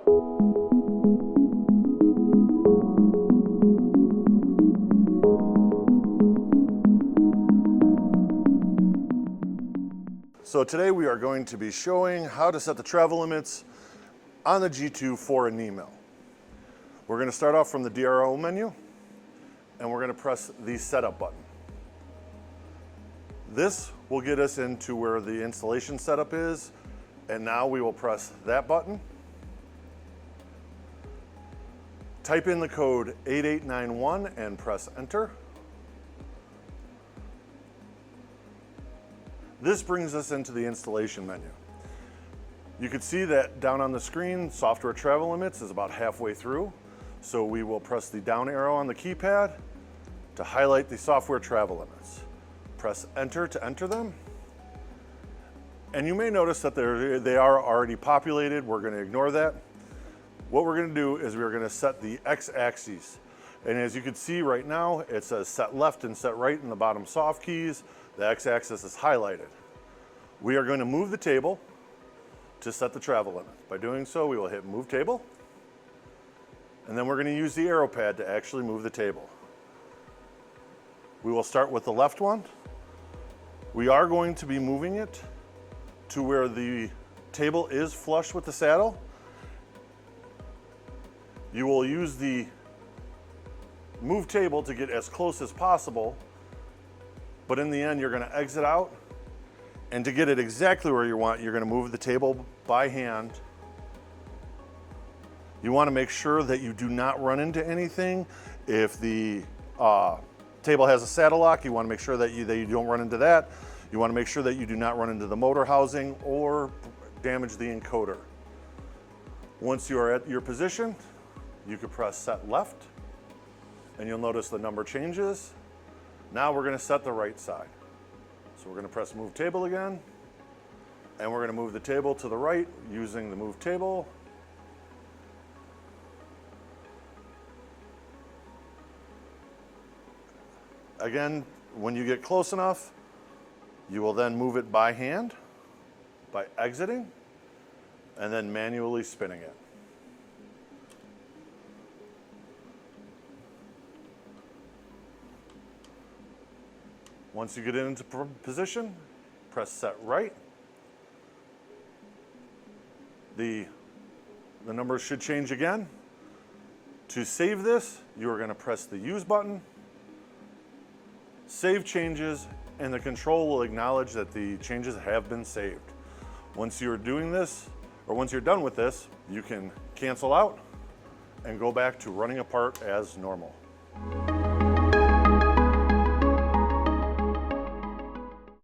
So today we are going to be showing how to set the travel limits on the G2 for a knee mill. We're going to start off from the DRO menu and we're going to press the setup button. This will get us into where the installation setup is, and now we will press that button. Type in the code 8891 and press enter. This brings us into the installation menu. You can see that down on the screen, software travel limits is about halfway through. So we will press the down arrow on the keypad to highlight the software travel limits. Press enter to enter them. And you may notice that they are already populated. We're going to ignore that. What we're going to do is we're going to set the x-axis. And as you can see right now, it says set left and set right in the bottom soft keys. The x-axis is highlighted. We are going to move the table to set the travel limit. By doing so, we will hit move table. And then we're going to use the arrow pad to actually move the table. We will start with the left one. We are going to be moving it to where the table is flush with the saddle. You will use the move table to get as close as possible, but in the end you're going to exit out, and to get it exactly where you want, you're going to move the table by hand. You want to make sure that you do not run into anything. If the table has a saddle lock, you want to make sure that you don't run into that. You want to make sure that you do not run into the motor housing or damage the encoder. Once you are at your position, you can press set left, and you'll notice the number changes. Now we're going to set the right side. So we're going to press move table again, and we're going to move the table to the right using the move table. Again, when you get close enough, you will then move it by hand by exiting and then manually spinning it. Once you get it into position, press set right. The numbers should change again. To save this, you are going to press the use button, save changes, and the control will acknowledge that the changes have been saved. Once you're doing this, or once you're done with this, you can cancel out and go back to running a part as normal.